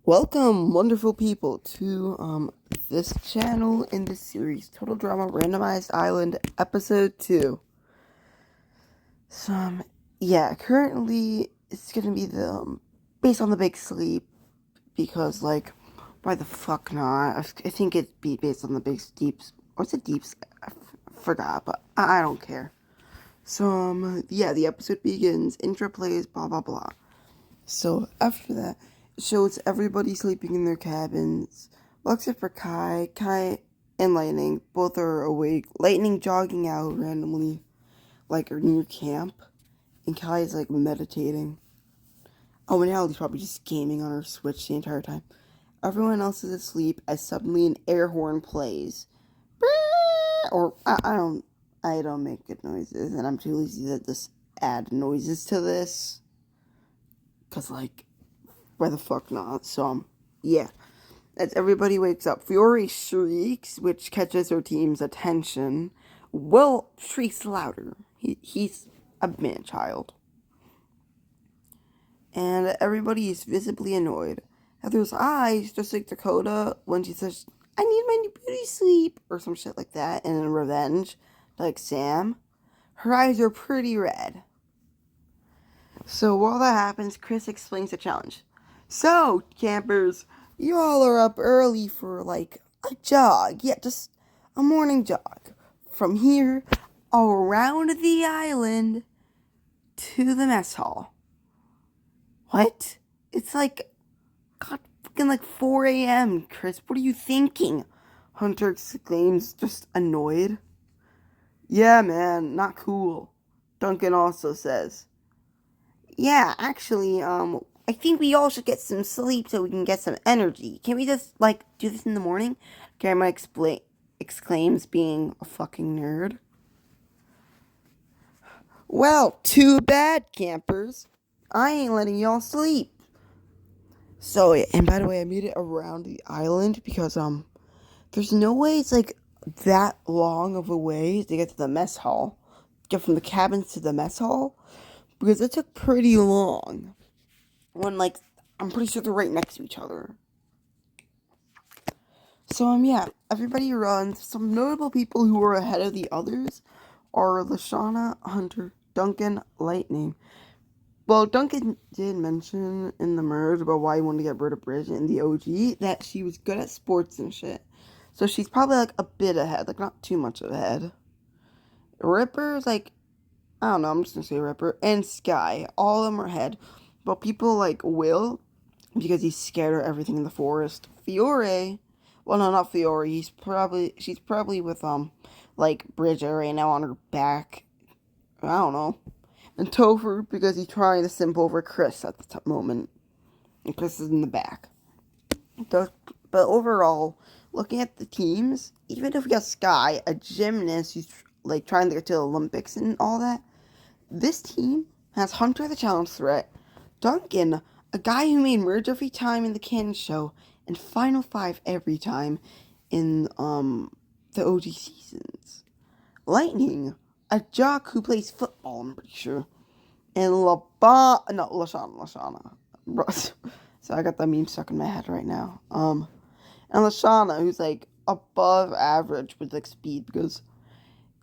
Welcome, wonderful people, to this channel in this series, Total Drama Randomized Island, Episode 2. So, yeah, currently it's gonna be based on the Big Sleep, because, like, why the fuck not? I think it'd be based on the Big Deeps, or is it Deeps? I forgot, but I don't care. So, yeah, the episode begins, intro plays, blah, blah, blah. So, after that, it shows everybody sleeping in their cabins. Well, except for Kai. Kai and Lightning both are awake. Lightning jogging out randomly, like, near camp. And Kai is, like, meditating. Oh, and Allie's probably just gaming on her Switch the entire time. Everyone else is asleep as suddenly an air horn plays. Or, I don't make good noises, and I'm too lazy to just add noises to this. Because, like, why the fuck not? So, yeah. As everybody wakes up, Fiore shrieks, which catches her team's attention. Will shrieks louder. He's a man-child. And everybody is visibly annoyed. Heather's eyes, just like Dakota, when she says, I need my new beauty sleep, or some shit like that, and in revenge, like Sam, her eyes are pretty red. So while that happens, Chris explains the challenge. So, campers, you all are up early for, like, a jog. Yeah, just a morning jog. From here, around the island, to the mess hall. What? It's like, God, fucking like 4 a.m., Chris. What are you thinking? Hunter exclaims, just annoyed. Yeah, man, not cool. Duncan also says. Yeah, actually, I think we all should get some sleep so we can get some energy. Can we just, like, do this in the morning? Grandma exclaims, being a fucking nerd. Well, too bad, campers. I ain't letting y'all sleep. So, and by the way, I made it around the island because, there's no way it's, like, that long of a way to get to the mess hall. Get from the cabins to the mess hall. Because it took pretty long. When, like, I'm pretty sure they're right next to each other. So, yeah, everybody runs. Some notable people who are ahead of the others are Lashana, Hunter, Duncan, Lightning. Well, Duncan did mention in the merge about why he wanted to get rid of Bridget in the OG that she was good at sports and shit. So she's probably, like, a bit ahead, like, not too much ahead. Ripper's, like, I don't know, I'm just gonna say Ripper. And Sky, all of them are ahead. But people like Will, because he's scared of everything in the forest. Fiore, well, no, not Fiore. She's probably with like Bridget right now on her back. I don't know. And Topher, because he's trying to simp over Chris at the moment, and Chris is in the back. But overall, looking at the teams, even if we got Sky, a gymnast who's like trying to get to the Olympics and all that, this team has Hunter the challenge threat, Duncan, a guy who made merge every time in the canon show, and Final Five every time in the OG seasons. Lightning, a jock who plays football, I'm pretty sure. And Lashana. So I got that meme stuck in my head right now. And Lashana, who's like above average with like speed, because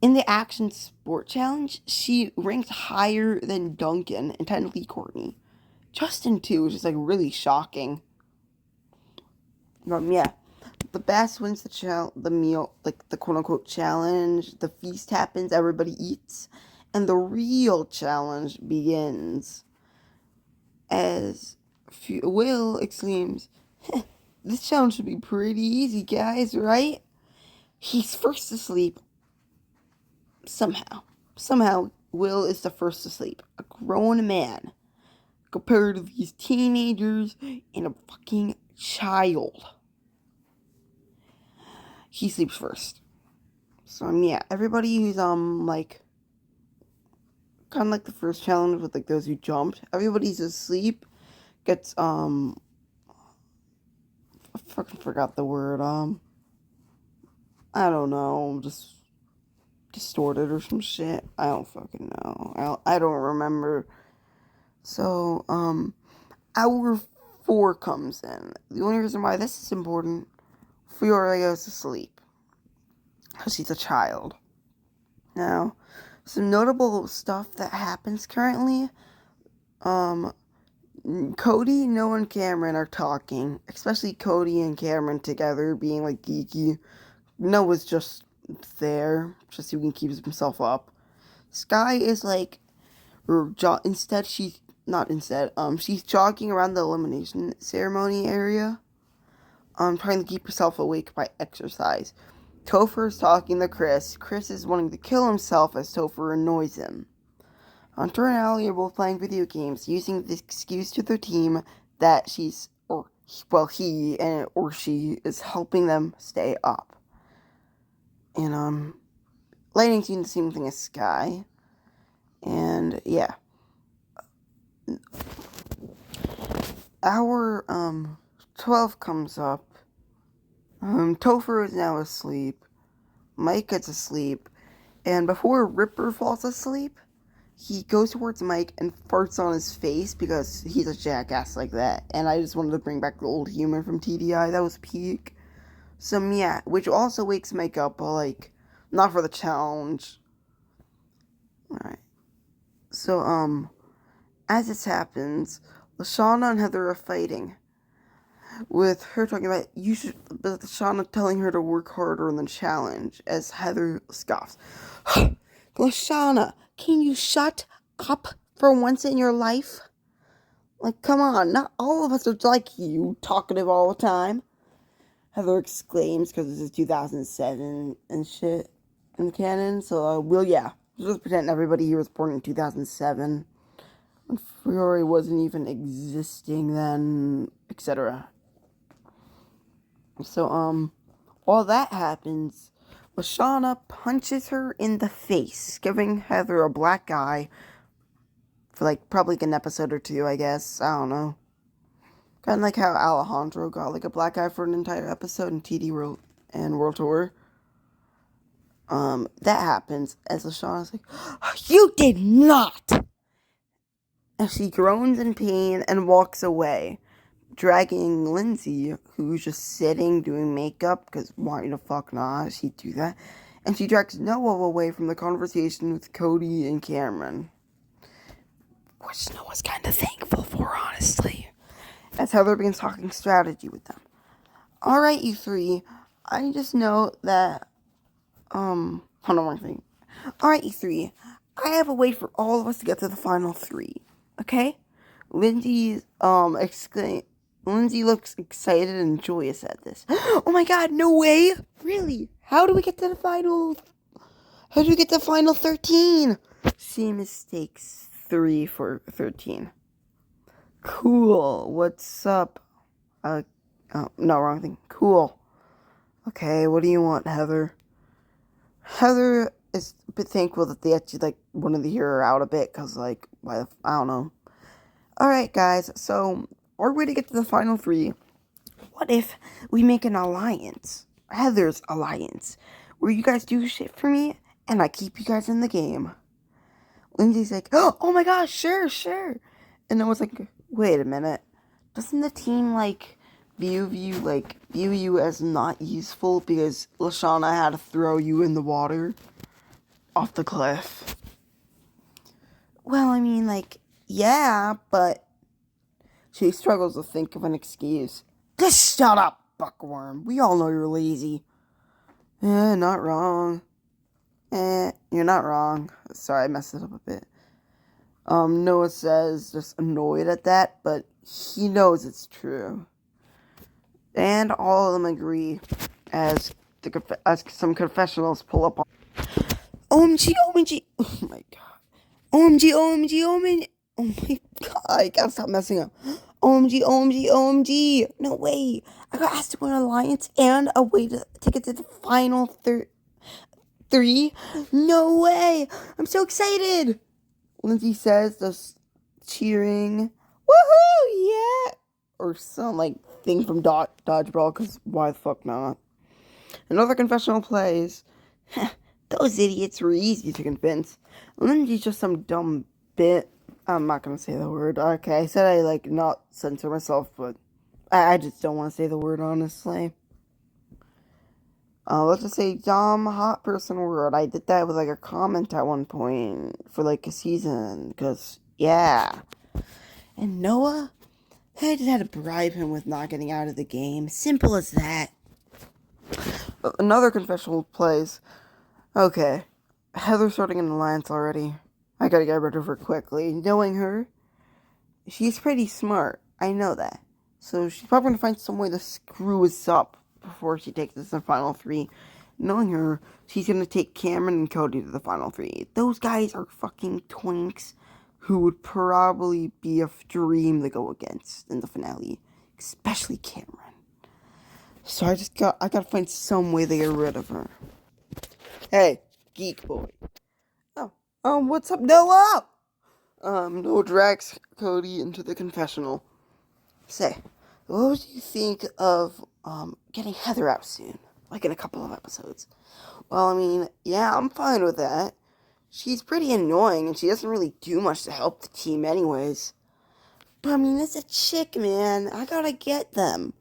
in the action sport challenge, she ranked higher than Duncan and technically Courtney. Justin too, which is like really shocking. Yeah, the best wins the meal, like the quote unquote challenge. The feast happens, everybody eats, and the real challenge begins. As Will exclaims, "This challenge should be pretty easy, guys, right?" He's first to sleep. Somehow, Will is the first to sleep. A grown man. Compared to these teenagers and a fucking child. He sleeps first. So, yeah, everybody who's, like, kind of like the first challenge with, like, those who jumped. Everybody's asleep. Gets, I fucking forgot the word, I don't know, just distorted or some shit. I don't fucking know. I don't remember. So, our 4 comes in. The only reason why this is important, Fiore goes to sleep. Because she's a child. Now, some notable stuff that happens currently. Cody, Noah, and Cameron are talking. Especially Cody and Cameron together being like geeky. Noah's just there, just so he can keep himself up. Sky is like, she's jogging around the elimination ceremony area. Trying to keep herself awake by exercise. Topher is talking to Chris. Chris is wanting to kill himself as Topher annoys him. Hunter and Allie are both playing video games, using the excuse to their team that he or she is helping them stay up. And, Lightning's doing the same thing as Sky. And, yeah. Hour, 12 comes up. Topher is now asleep. Mike gets asleep. And before Ripper falls asleep, he goes towards Mike and farts on his face because he's a jackass like that. And I just wanted to bring back the old humor from TDI. That was peak. So, yeah, which also wakes Mike up, but, like, not for the challenge. Alright. So, as this happens, Lashana and Heather are fighting. With her talking about Lashana telling her to work harder on the challenge, as Heather scoffs. Lashana, can you shut up for once in your life? Like, come on, not all of us are like you, talkative all the time. Heather exclaims, because this is 2007 and shit in the canon, so, just pretend everybody here was born in 2007. When Fiore wasn't even existing then, etc. So, while that happens, Lashana punches her in the face, giving Heather a black eye for, like, probably an episode or two, I guess. I don't know. Kind of like how Alejandro got, like, a black eye for an entire episode in TD World and World Tour. That happens as Lashana's like, "You did not!" And she groans in pain and walks away, dragging Lindsay, who's just sitting doing makeup, because why the fuck not? She'd do that. And she drags Noah away from the conversation with Cody and Cameron, which Noah's kind of thankful for, honestly, as Heather begins talking strategy with them. Alright, you three, I just know that, hold on one thing. Alright, you three, I have a way for all of us to get to the final 3, okay? Lindsay looks excited and joyous at this. Oh my god, no way! Really? How do we get to the final 13? See mistakes 3 for 13. Cool. What's up? No, wrong thing. Cool. Okay, what do you want, Heather? Heather is a bit thankful that they actually, like, wanted to hear her out a bit, because, like, I don't know. Alright, guys, so our way to get to the final 3, what if we make an alliance? Heather's alliance, where you guys do shit for me, and I keep you guys in the game. Lindsay's like, oh my gosh, sure. And I was like, wait a minute. Doesn't the team, like, view you as not useful because Lashana had to throw you in the water off the cliff? Well, I mean, like, yeah, but she struggles to think of an excuse. Just shut up, Buckworm. We all know you're lazy. Not wrong. You're not wrong. Sorry, I messed it up a bit. Noah says, just annoyed at that, but he knows it's true. And all of them agree, as some confessionals pull up on. OMG, oh my god. OMG, oh my god, I gotta stop messing up. OMG, no way. I got asked to win an alliance and a way to get to the final 3. No way, I'm so excited. Lindsay says, just cheering, woohoo, yeah, or some, like, thing from Dodgeball, because why the fuck not? Another confessional plays. Those idiots were easy to convince. Lindsay's just some dumb bit. I'm not gonna say the word. Okay, I said I like not censor myself, but I just don't want to say the word honestly. Let's just say dumb hot person word. I did that with like a comment at one point for like a season, because yeah. And Noah, I just had to bribe him with not getting out of the game. Simple as that. Another confessional plays. Okay, Heather's starting an alliance already. I gotta get rid of her quickly. Knowing her, she's pretty smart. I know that. So she's probably gonna find some way to screw us up before she takes us to the final three. Knowing her, she's gonna take Cameron and Cody to the final three. Those guys are fucking twinks who would probably be a dream to go against in the finale. Especially Cameron. So I gotta find some way to get rid of her. Hey, geek boy. Oh, what's up, Noah? Noah drags Cody into the confessional. Say, what would you think of, getting Heather out soon? Like in a couple of episodes. Well, I mean, yeah, I'm fine with that. She's pretty annoying and she doesn't really do much to help the team anyways. But I mean, it's a chick, man. I gotta get them.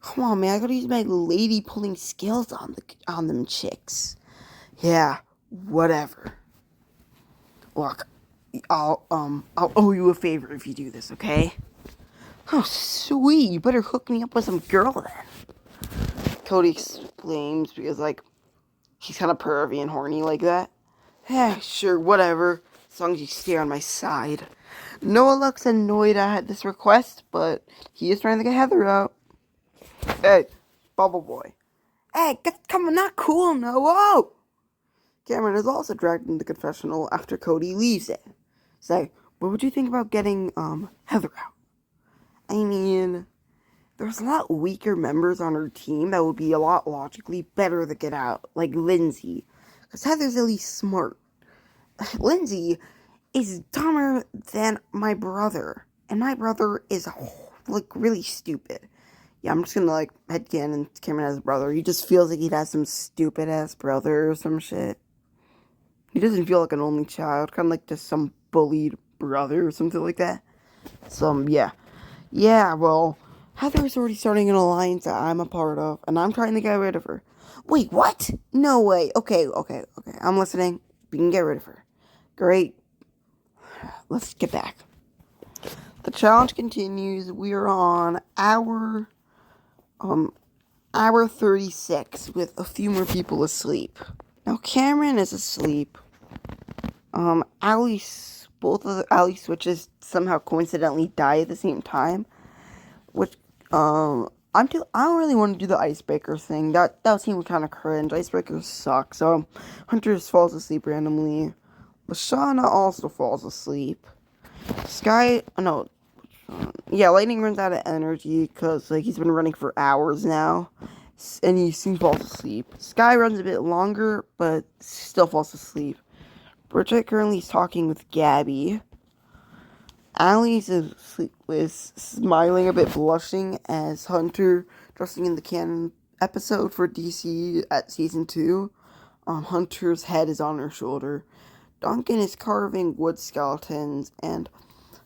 Come on, man. I gotta use my lady pulling skills on them chicks. Yeah, whatever. Look, I'll owe you a favor if you do this, okay? Oh, sweet. You better hook me up with some girl then. Cody explains because, like, he's kind of pervy and horny like that. Yeah, sure, whatever. As long as you stay on my side. Noah looks annoyed at this request, but he is trying to get Heather out. Hey, Bubble Boy. Hey, that's coming not cool, Noah! Cameron is also dragged into the confessional after Cody leaves it. Say, what would you think about getting, Heather out? I mean, there's a lot weaker members on her team that would be a lot logically better to get out, like Lindsay. Because Heather's at least smart. Lindsay is dumber than my brother. And my brother is, like, really stupid. Yeah, I'm just gonna, like, headcanon Cameron as a brother. He just feels like he has some stupid-ass brother or some shit. He doesn't feel like an only child. Kind of like just some bullied brother or something like that. Yeah. Yeah, well, Heather's already starting an alliance that I'm a part of, and I'm trying to get rid of her. Wait, what? No way. Okay. I'm listening. We can get rid of her. Great. Let's get back. The challenge continues. We are on hour 36 with a few more people asleep. Now Cameron is asleep. Both of the Allie switches somehow coincidentally die at the same time, which, I don't really want to do the icebreaker thing. That seemed kind of cringe. Icebreakers suck. So Hunter just falls asleep randomly. Lashana also falls asleep. Lightning runs out of energy because, like, he's been running for hours now, and he soon falls asleep. Sky runs a bit longer, but still falls asleep. Bridget currently is talking with Gabby. Allie's is smiling a bit, blushing as Hunter, dressing in the canon episode for DC at season 2. Hunter's head is on her shoulder. Duncan is carving wood skeletons, and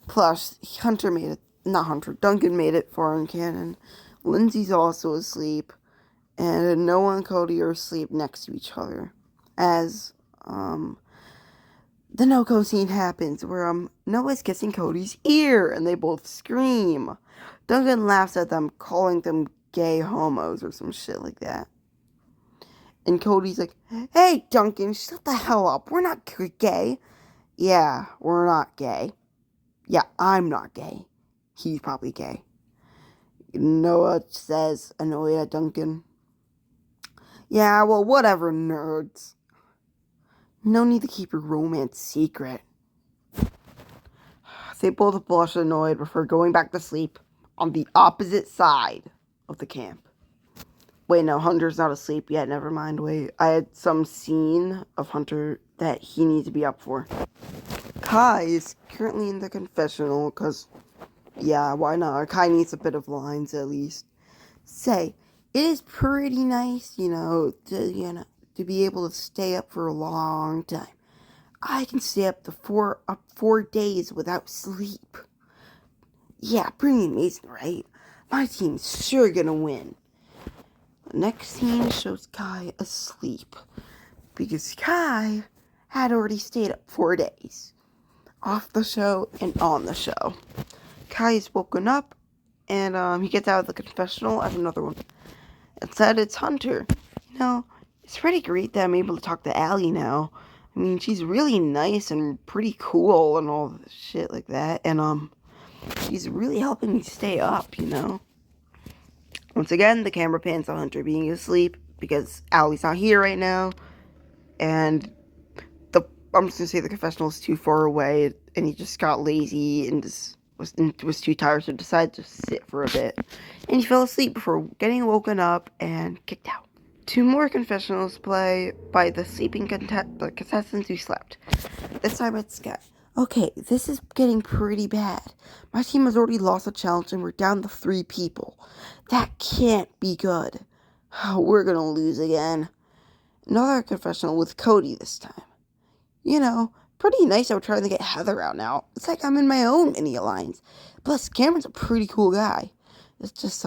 plus Duncan made it for in canon. Lindsay's also asleep, and Noah and Cody are asleep next to each other. As the no-go scene happens where Noah's kissing Cody's ear and they both scream. Duncan laughs at them, calling them gay homos or some shit like that. And Cody's like, "Hey Duncan, shut the hell up. We're not gay." "Yeah, we're not gay." "Yeah, I'm not gay." "He's probably gay." Noah says, annoyed at Duncan. "Yeah, well, whatever, nerds. No need to keep your romance secret." They both blush annoyed before going back to sleep on the opposite side of the camp. Wait, no, Hunter's not asleep yet. Never mind. Wait, I had some scene of Hunter that he needs to be up for. Kai is currently in the confessional because, yeah, why not? Kai needs a bit of lines at least. Say, it is pretty nice, to be able to stay up for a long time. I can stay up to 4 days without sleep. Yeah, pretty amazing, right? My team's sure gonna win. The next scene shows Kai asleep because Kai had already stayed up 4 days, off the show and on the show. Kai is woken up and he gets out of the confessional as another one. It said it's Hunter. You know, it's pretty great that I'm able to talk to Allie now. I mean, she's really nice and pretty cool and all this shit like that. And she's really helping me stay up, you know. Once again, the camera pans on Hunter being asleep because Allie's not here right now. And I'm just gonna say the confessional is too far away, and he just got lazy and just was too tired, so decided to sit for a bit. And he fell asleep before getting woken up and kicked out. Two more confessionals play by the sleeping contestants who slept. This time it's Scott. Okay, this is getting pretty bad. My team has already lost a challenge and we're down to 3 people. That can't be good. We're gonna lose again. Another confessional with Cody this time. You know, pretty nice how we're trying to get Heather out now. It's like I'm in my own mini alliance. Plus, Cameron's a pretty cool guy. Let's just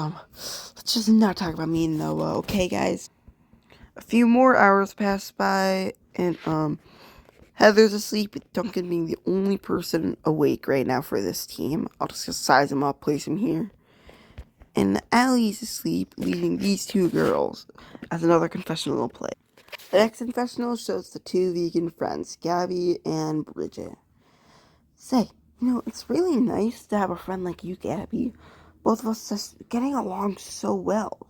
not talk about me and Noah, okay, guys? A few more hours pass by, and Heather's asleep, with Duncan being the only person awake right now for this team. I'll just size him up, place him here. And Allie's asleep, leaving these 2 girls as another confessional play. The next confessional shows the 2 vegan friends, Gabby and Bridget. Say, you know, it's really nice to have a friend like you, Gabby. Both of us just getting along so well.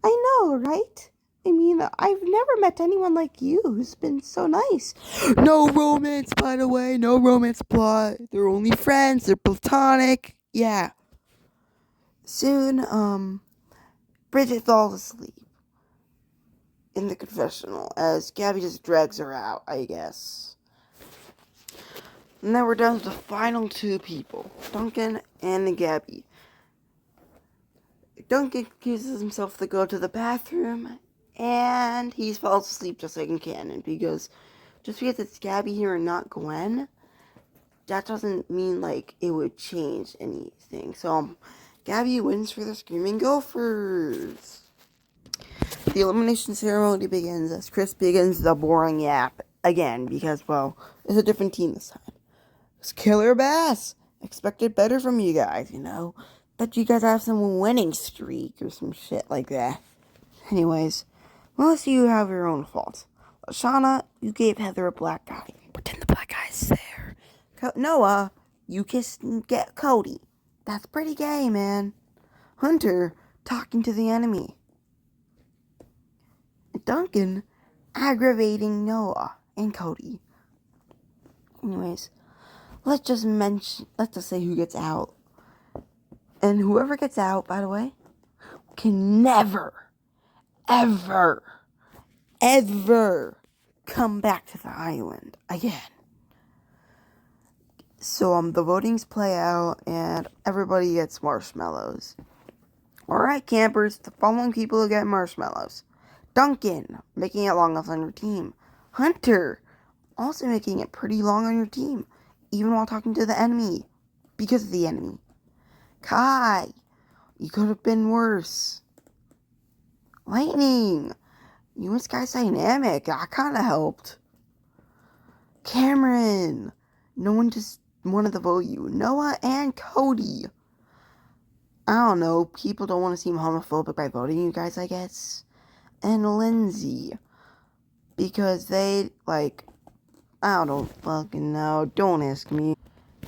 I know, right? I mean, I've never met anyone like you who's been so nice. No romance, by the way. No romance plot. They're only friends. They're platonic. Yeah. Soon, Bridget falls asleep in the confessional as Gabby just drags her out, I guess. And then we're down to the final 2 people, Duncan and Gabby. Duncan accuses himself to go to the bathroom, and he falls asleep just like in canon, because just because it's Gabby here and not Gwen, that doesn't mean, like, it would change anything. So, Gabby wins for the Screaming Gophers. The elimination ceremony begins as Chris begins the boring yap again, because, well, it's a different team this time. It's Killer Bass. Expected better from you guys, you know. Bet you guys have some winning streak or some shit like that. Anyways, most of you have your own faults. Shauna, you gave Heather a black eye. Pretend the black eye's there. Noah, you kissed and get Cody. That's pretty gay, man. Hunter, talking to the enemy. Duncan, aggravating Noah and Cody. Anyways, let's just say who gets out. And whoever gets out, by the way, can never, ever, ever come back to the island again. So, the votings play out, and everybody gets marshmallows. Alright, campers, the following people will get marshmallows. Duncan, making it long enough on your team. Hunter, also making it pretty long on your team, even while talking to the enemy, because of the enemy. Kai, you could have been worse. Lightning, you and Sky's dynamic, that kind of helped. Cameron, no one just wanted to vote you. Noah and Cody. I don't know, people don't want to seem homophobic by voting you guys, I guess. And Lindsay, because they, like, I don't fucking know, don't ask me.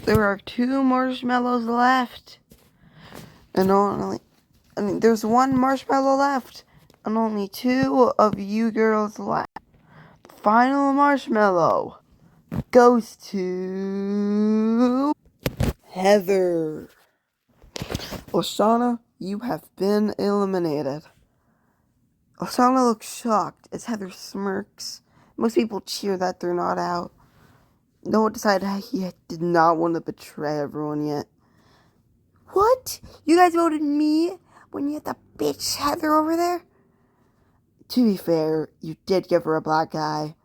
There are 2 marshmallows left. And there's 1 marshmallow left. And only 2 of you girls left. Final marshmallow goes to Heather. Lashana, you have been eliminated. Lashana looks shocked as Heather smirks. Most people cheer that they're not out. Noah decided he did not want to betray everyone yet. What? You guys voted me when you had the bitch Heather over there? To be fair, you did give her a black eye.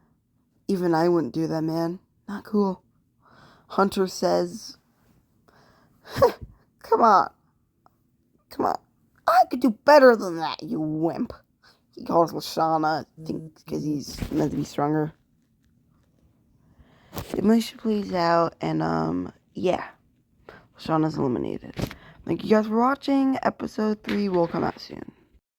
Even I wouldn't do that, man. Not cool. Hunter says, come on. Come on. I could do better than that, you wimp. He calls Lashana, I think, because he's meant to be stronger. Demotion plays out, and, yeah. Lashana's eliminated. Thank you guys for watching. Episode 3 will come out soon.